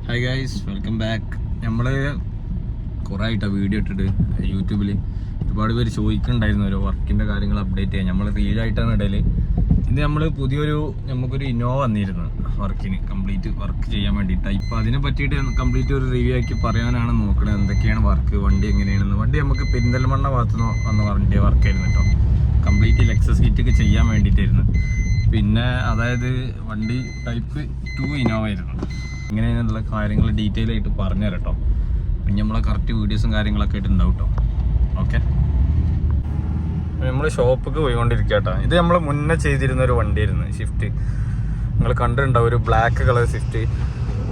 Hi guys, welcome back. നമ്മൾ കുറേ ആയിട്ടാണ് വീഡിയോ ഇട്ടിട്ട് യൂട്യൂബിൽ ഒരുപാട് പേര് ചോദിക്കുന്നുണ്ടായിരുന്നു ഓരോ വർക്കിൻ്റെ കാര്യങ്ങൾ അപ്ഡേറ്റ് ചെയ്യാൻ. നമ്മൾ റീലായിട്ടാണ് ഇടയിൽ. ഇത് നമ്മൾ നമുക്കൊരു ഇന്നോവ വന്നിരുന്നു വർക്കിന്, കംപ്ലീറ്റ് വർക്ക് ചെയ്യാൻ വേണ്ടിയിട്ട്. ഇപ്പോൾ അതിനെ പറ്റിയിട്ട് കംപ്ലീറ്റ് ഒരു റിവ്യൂ ആക്കി പറയാനാണ് നോക്കുന്നത്. എന്തൊക്കെയാണ് വർക്ക്, വണ്ടി എങ്ങനെയാണെന്ന്. വണ്ടി നമുക്ക് പെരിന്തൽമണ്ണ ഭാഗത്ത് നിന്ന് വന്ന വണ്ടി വർക്കായിരുന്നു കേട്ടോ. കംപ്ലീറ്റ് ലെക്സസ് കിറ്റൊക്കെ ചെയ്യാൻ വേണ്ടിയിട്ടായിരുന്നു. പിന്നെ അതായത് വണ്ടി ടൈപ്പ് 2 ഇന്നോവ ആയിരുന്നു. ഇങ്ങനെയുള്ള കാര്യങ്ങൾ ഡീറ്റെയിൽ ആയിട്ട് പറഞ്ഞു തരാം കേട്ടോ. പിന്നെ നമ്മളെ കറക്റ്റ് വീഡിയോസും കാര്യങ്ങളൊക്കെ ആയിട്ട് ഉണ്ടാവും കേട്ടോ. ഓക്കെ, നമ്മൾ ഷോപ്പിക്ക് പോയിക്കൊണ്ടിരിക്കുക കേട്ടോ. ഇത് നമ്മൾ മുന്നേ ചെയ്തിരുന്ന ഒരു വണ്ടിയായിരുന്നു, സ്വിഫ്റ്റ്. നിങ്ങൾ കണ്ടിട്ടുണ്ടാവും, ഒരു ബ്ലാക്ക് കളർ സ്വിഫ്റ്റ്.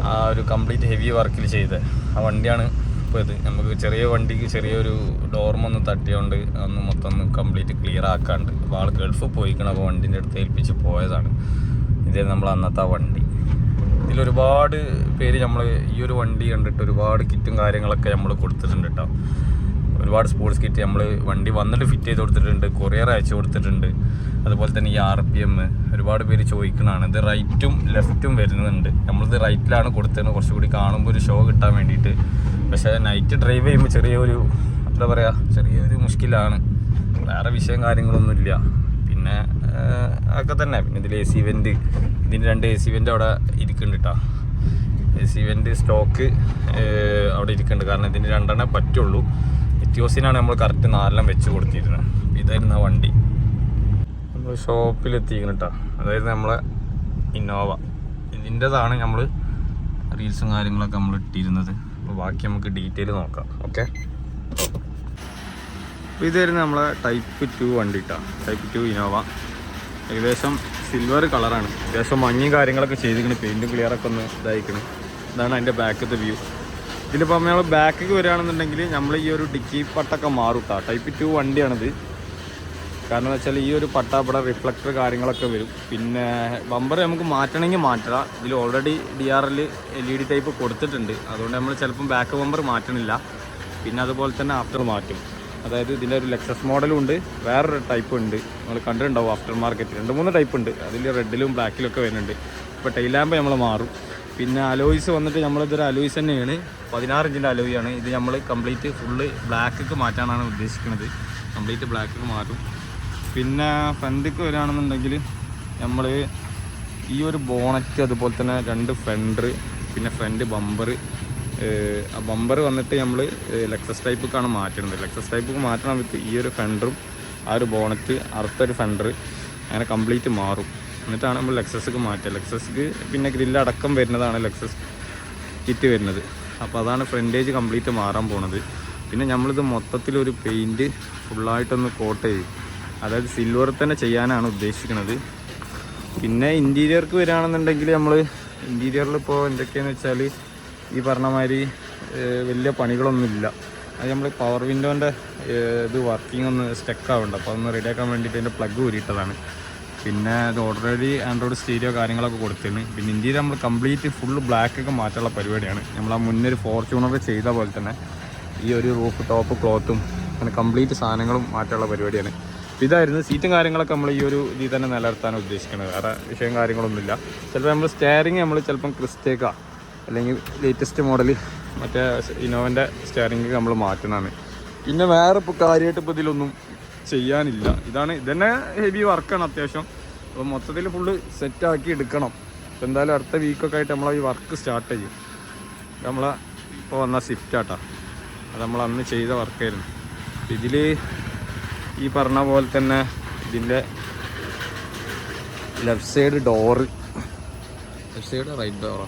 ആ ഒരു കംപ്ലീറ്റ് ഹെവി വർക്കിൽ ചെയ്ത ആ വണ്ടിയാണ് ഇപ്പോൾ ഇത്. നമുക്ക് ചെറിയ വണ്ടിക്ക് ചെറിയൊരു ഡോർമൊന്ന് തട്ടിയോണ്ട് അന്ന് മൊത്തം ഒന്ന് കംപ്ലീറ്റ് ക്ലിയർ ആക്കാണ്ട്. അപ്പോൾ ആൾ ഗൾഫ് പോയിക്കണം. അപ്പോൾ വണ്ടിൻ്റെ അടുത്ത് ഏൽപ്പിച്ച് പോയതാണ്. ഇതേ നമ്മൾ അന്നത്തെ ആ വണ്ടി. ഇതിലൊരുപാട് പേര് നമ്മൾ ഈ ഒരു വണ്ടി കണ്ടിട്ട് ഒരുപാട് കിറ്റും കാര്യങ്ങളൊക്കെ നമ്മൾ കൊടുത്തിട്ടുണ്ട് കേട്ടോ. ഒരുപാട് സ്പോർട്സ് കിറ്റ് നമ്മൾ വണ്ടി വന്നിട്ട് ഫിറ്റ് ചെയ്ത് കൊടുത്തിട്ടുണ്ട്, കൊറിയർ അയച്ചു കൊടുത്തിട്ടുണ്ട്. അതുപോലെ തന്നെ ഈ RPM ഒരുപാട് പേര് ചോദിക്കുന്നതാണ്. ഇത് റൈറ്റും ലെഫ്റ്റും വരുന്നുണ്ട്. നമ്മളിത് റൈറ്റിലാണ് കൊടുത്തത്, കുറച്ചുകൂടി കാണുമ്പോൾ ഒരു ഷോ കിട്ടാൻ വേണ്ടിയിട്ട്. പക്ഷേ നൈറ്റ് ഡ്രൈവ് ചെയ്യുമ്പോൾ ചെറിയൊരു എന്താ പറയുക, ചെറിയൊരു മുഷ്കിലാണ്. വേറെ വിഷയം കാര്യങ്ങളൊന്നുമില്ല. പിന്നെ ഒക്കെ തന്നെ. പിന്നെ ഇതിൽ AC വെൻ്റ്, ഇതിന് 2 AC വെൻ്റ് അവിടെ ഇരിക്കുന്നുണ്ട് കേട്ടോ. AC വെൻ്റ് സ്റ്റോക്ക് അവിടെ ഇരിക്കുന്നുണ്ട്. കാരണം ഇതിന് 2 പറ്റുള്ളൂ. എത്തിയോസിനാണ് നമ്മൾ കറക്റ്റ് 4 വെച്ച് കൊടുത്തിരുന്നത്. ഇതായിരുന്നു ആ വണ്ടി. നമ്മൾ ഷോപ്പിലെത്തിക്കണം കേട്ടോ. അതായത് നമ്മളെ ഇന്നോവ ഇതിൻ്റെതാണ് നമ്മൾ റീൽസും കാര്യങ്ങളൊക്കെ നമ്മൾ ഇട്ടിരുന്നത്. അപ്പോൾ ബാക്കി നമുക്ക് ഡീറ്റെയിൽ നോക്കാം. ഓക്കെ, അപ്പോൾ ഇതായിരുന്നു നമ്മളെ ടൈപ്പ് 2 വണ്ടി കേട്ടോ. Type 2 Innova. ഏകദേശം സിൽവർ കളറാണ്. ഏകദേശം മഞ്ഞയും കാര്യങ്ങളൊക്കെ ചെയ്തിരിക്കണം. പെയിൻറ്റും ക്ലിയറൊക്കെ ഒന്ന് ഇതായിരിക്കണം. ഇതാണ് അതിൻ്റെ ബാക്കത്തെ വ്യൂ. ഇതിലിപ്പോൾ നമ്മൾ ബാക്കിലേക്ക് വരികയാണെന്നുണ്ടെങ്കിൽ നമ്മൾ ഈ ഒരു ഡിക്കി പട്ടൊക്കെ മാറും കേട്ടോ. ടൈപ്പ് 2 വണ്ടിയാണിത്. കാരണം എന്ന് വെച്ചാൽ ഈ ഒരു പട്ട ഇവിടെ റിഫ്ലക്ടർ കാര്യങ്ങളൊക്കെ വരും. പിന്നെ ബമ്പർ നമുക്ക് മാറ്റണമെങ്കിൽ മാറ്റാം. ഇതിൽ ഓൾറെഡി DRL LED ടൈപ്പ് കൊടുത്തിട്ടുണ്ട്. അതുകൊണ്ട് നമ്മൾ ചിലപ്പം ബാക്ക് ബമ്പർ മാറ്റണില്ല. പിന്നെ അതുപോലെ തന്നെ ആഫ്റ്റർ മാറ്റും. അതായത് ഇതിൻ്റെ ഒരു ലെക്സസ് മോഡലും ഉണ്ട്, വേറൊരു ടൈപ്പ് ഉണ്ട്. നിങ്ങൾ കണ്ടിട്ടുണ്ടാവും ആഫ്റ്റർ മാർക്കറ്റ് 2-3 ടൈപ്പ് ഉണ്ട്. അതിൽ റെഡിലും ബ്ലാക്കിലും ഒക്കെ വരുന്നുണ്ട്. ഇപ്പോൾ ടൈൽ ലാമ്പ് നമ്മൾ മാറും. പിന്നെ അലോയ്സ് വന്നിട്ട് നമ്മളിതൊരു അലോയ്സ് തന്നെയാണ്, 16 ഇഞ്ചിൻ്റെ അലോയാണ്. ഇത് നമ്മൾ കംപ്ലീറ്റ് ഫുള്ള് ബ്ലാക്ക് മാറ്റാനാണ് ഉദ്ദേശിക്കുന്നത്. കംപ്ലീറ്റ് ബ്ലാക്ക് മാറ്റും. പിന്നെ ഫ്രണ്ടിലേക്ക് വരികയാണെന്നുണ്ടെങ്കിൽ നമ്മൾ ഈ ഒരു ബോണറ്റ്, അതുപോലെ തന്നെ 2 ഫെൻഡർ, പിന്നെ ഫ്രണ്ട് ബമ്പർ. ആ ബമ്പർ വന്നിട്ട് നമ്മൾ ലെക്സസ് ടൈപ്പിക്കാണ് മാറ്റുന്നത്. ലെക്സസ് ടൈപ്പിക്ക് മാറ്റണം വിത്ത് ഈ ഒരു ഫെൻഡറും ആ ഒരു ബോണറ്റ്, അടുത്തൊരു ഫെൻഡർ, അങ്ങനെ കംപ്ലീറ്റ് മാറും. എന്നിട്ടാണ് നമ്മൾ ലെക്സസ്ക്ക് മാറ്റുക. ലെക്സസ്ക്ക് പിന്നെ ഗ്രില്ലടക്കം വരുന്നതാണ് ലെക്സസ് കിറ്റ് വരുന്നത്. അപ്പോൾ അതാണ് ഫ്രണ്ടേജ് കംപ്ലീറ്റ് മാറാൻ പോണത്. പിന്നെ നമ്മളിത് മൊത്തത്തിലൊരു പെയിൻറ്റ് ഫുള്ളായിട്ടൊന്ന് കോട്ട് ചെയ്യും. അതായത് സിൽവർ തന്നെ ചെയ്യാനാണ് ഉദ്ദേശിക്കുന്നത്. പിന്നെ ഇൻറ്റീരിയർക്ക് വരികയാണെന്നുണ്ടെങ്കിൽ നമ്മൾ ഇൻറ്റീരിയറിൽ ഇപ്പോൾ എന്തൊക്കെയാണെന്ന് വെച്ചാൽ ഈ പറഞ്ഞ മാതിരി വലിയ പണികളൊന്നുമില്ല. അത് നമ്മൾ പവർ വിൻഡോൻ്റെ ഇത് വർക്കിംഗ് ഒന്ന് സ്റ്റക്കാവുണ്ട്. അപ്പോൾ അതൊന്ന് റെഡിയാക്കാൻ വേണ്ടിയിട്ട് അതിൻ്റെ പ്ലഗ് ഊരിയിട്ടതാണ്. പിന്നെ ഇത് ഓൾറെഡി ആൻഡ്രോയിഡ് സ്റ്റീരിയോ കാര്യങ്ങളൊക്കെ കൊടുത്തിരുന്നു. പിന്നെ ഇന്ത്യയിൽ നമ്മൾ കംപ്ലീറ്റ് ഫുൾ ബ്ലാക്കൊക്കെ മാറ്റാനുള്ള പരിപാടിയാണ്. നമ്മൾ ആ മുന്നൊരു ഫോർച്യൂണർ ചെയ്ത പോലെ തന്നെ ഈ ഒരു റൂഫ് ടോപ്പ് ക്ലോത്തും അങ്ങനെ കംപ്ലീറ്റ് സാധനങ്ങളും മാറ്റാനുള്ള പരിപാടിയാണ്. ഇതായിരുന്നു സീറ്റും കാര്യങ്ങളൊക്കെ നമ്മൾ ഈ ഒരു ഇതിൽ തന്നെ നിലനിർത്താൻ ഉദ്ദേശിക്കുന്നത്. വേറെ വിഷയം കാര്യങ്ങളൊന്നുമില്ല. ചിലപ്പോൾ നമ്മൾ സ്റ്റെയറിങ് നമ്മൾ ചിലപ്പം ക്രിസ്റ്റേക്കാ അല്ലെങ്കിൽ ലേറ്റസ്റ്റ് മോഡൽ മറ്റേ ഇന്നോവൻ്റെ സ്റ്റെയറിങ് നമ്മൾ മാറ്റുന്നതാണ്. പിന്നെ വേറെ ഇപ്പോൾ കാര്യമായിട്ട് ഇപ്പോൾ ഇതിലൊന്നും ചെയ്യാനില്ല. ഇതന്നെ ഹെവി വർക്കാണ് അത്യാവശ്യം. അപ്പോൾ മൊത്തത്തിൽ ഫുള്ള് സെറ്റാക്കി എടുക്കണം. അപ്പോൾ എന്തായാലും അടുത്ത വീക്കൊക്കെ ആയിട്ട് നമ്മൾ ഈ വർക്ക് സ്റ്റാർട്ട് ചെയ്യും. നമ്മളെ ഇപ്പോൾ വന്ന സ്വിഫ്റ്റാട്ടാ, അത് നമ്മൾ അന്ന് ചെയ്ത വർക്കായിരുന്നു. ഇതിൽ ഈ പറഞ്ഞ പോലെ തന്നെ ഇതിൻ്റെ left side door, left side right ഡോറോ,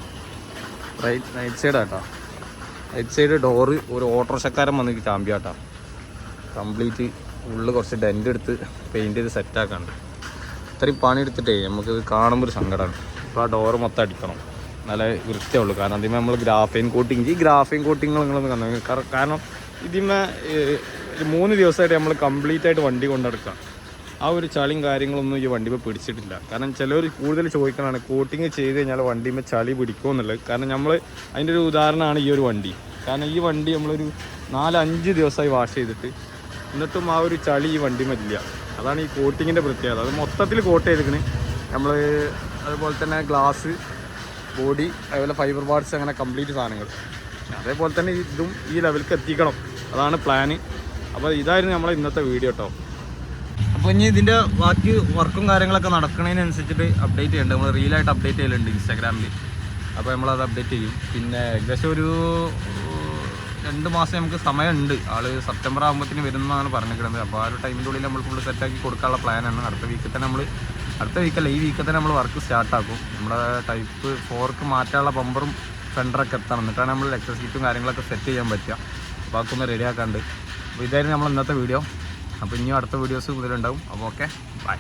റൈറ്റ് സൈഡാട്ടോ. റൈറ്റ് സൈഡ് ഡോറ് ഒരു ഓട്ടോറിക്ഷക്കാരൻ വന്നിട്ട് ചാമ്പിയാട്ടാ. കംപ്ലീറ്റ് ഉള്ളിൽ കുറച്ച് ഡെൻ്റ് എടുത്ത് പെയിൻറ്റ് ചെയ്ത് സെറ്റാക്കാണ്ട്. ഇത്രയും പണി എടുത്തിട്ടേ നമുക്ക് കാണുമ്പോൾ ഒരു സങ്കടമാണ്. അപ്പോൾ ആ ഡോറ് മൊത്തം അടിക്കണം, നല്ല വൃത്തിയുള്ളൂ. കാരണം അതിന്മേൽ നമ്മൾ ഗ്രാഫൈൻ കോട്ടിങ്, ഈ ഗ്രാഫൈൻ കോട്ടിങ്ങൾ നിങ്ങളൊന്ന് കണ്ടു. കാരണം ഇതിന്മേ 3 ദിവസമായിട്ട് നമ്മൾ കംപ്ലീറ്റ് ആയിട്ട് വണ്ടി കൊണ്ടെടുക്കാം. ആ ഒരു ചളിയും കാര്യങ്ങളൊന്നും ഈ വണ്ടിമേൽ പിടിച്ചിട്ടില്ല. കാരണം ചിലവർ കൂടുതൽ ചോദിക്കണതാണ് കോട്ടിങ് ചെയ്ത് കഴിഞ്ഞാൽ വണ്ടിമേൽ ചളി പിടിക്കുമോ എന്നുള്ളത്. കാരണം നമ്മൾ അതിൻ്റെ ഒരു ഉദാഹരണമാണ് ഈ ഒരു വണ്ടി. കാരണം ഈ വണ്ടി നമ്മളൊരു 4-5 ദിവസമായി വാഷ് ചെയ്തിട്ട് എന്നിട്ടും ആ ഒരു ചളി ഈ വണ്ടിമേലില്ല. അതാണ് ഈ കോട്ടിങ്ങിൻ്റെ പ്രത്യേകത. അത് മൊത്തത്തിൽ കോട്ട് ചെയ്തിരിക്കണ് നമ്മൾ. അതുപോലെ തന്നെ ഗ്ലാസ് ബോഡി, അതുപോലെ ഫൈബർ പാർട്സ്, അങ്ങനെ കംപ്ലീറ്റ് സാധനങ്ങൾ. അതേപോലെ തന്നെ ഇതും ഈ ലെവലിലേക്ക് എത്തിക്കണം, അതാണ് പ്ലാന്. അപ്പോൾ ഇതായിരുന്നു നമ്മളെ ഇന്നത്തെ വീഡിയോ കേട്ടോ. അപ്പോൾ ഇനി ഇതിൻ്റെ ബാക്കി വർക്കും കാര്യങ്ങളൊക്കെ നടക്കുന്നതിനനുസരിച്ചിട്ട് അപ്ഡേറ്റ് ചെയ്യുന്നുണ്ട്. നമ്മൾ റീലായിട്ട് അപ്ഡേറ്റ് ചെയ്യലുണ്ട് ഇൻസ്റ്റാഗ്രാമിൽ. അപ്പോൾ നമ്മളത് അപ്ഡേറ്റ് ചെയ്യും. പിന്നെ ഏകദേശം ഒരു 2 മാസം നമുക്ക് സമയമുണ്ട്. ആൾ സെപ്റ്റംബർ ആകുമ്പോഴത്തേന് വരുന്നതാണ് പറഞ്ഞിരിക്കുന്നത്. അപ്പോൾ ആ ഒരു ടൈമിൻ്റെ ഉള്ളിൽ നമ്മൾ ഫുള്ള് സെറ്റാക്കി കൊടുക്കാനുള്ള പ്ലാനാണ്. അടുത്ത വീക്കിൽ തന്നെ അടുത്ത വീക്കല്ല, ഈ വീക്കിൽ തന്നെ നമ്മൾ വർക്ക് സ്റ്റാർട്ടാക്കും. നമ്മുടെ ടൈപ്പ് 4ക്ക് മാറ്റാനുള്ള ബമ്പറും ഫെൻഡറൊക്കെ എത്തണം. എന്നിട്ടാണ് നമ്മൾ എക്സസ് സീറ്റും കാര്യങ്ങളൊക്കെ സെറ്റ് ചെയ്യാൻ പറ്റുക. അപ്പോൾ അതൊക്കെ ഒന്ന് റെഡിയാക്കാണ്ട്. അപ്പോൾ ഇതായിരുന്നു നമ്മൾ ഇന്നത്തെ വീഡിയോ. അപ്പോൾ ഇനിയും അടുത്ത വീഡിയോസ് മുതലുണ്ടാവും. അപ്പോൾ ഓക്കെ, ബൈ.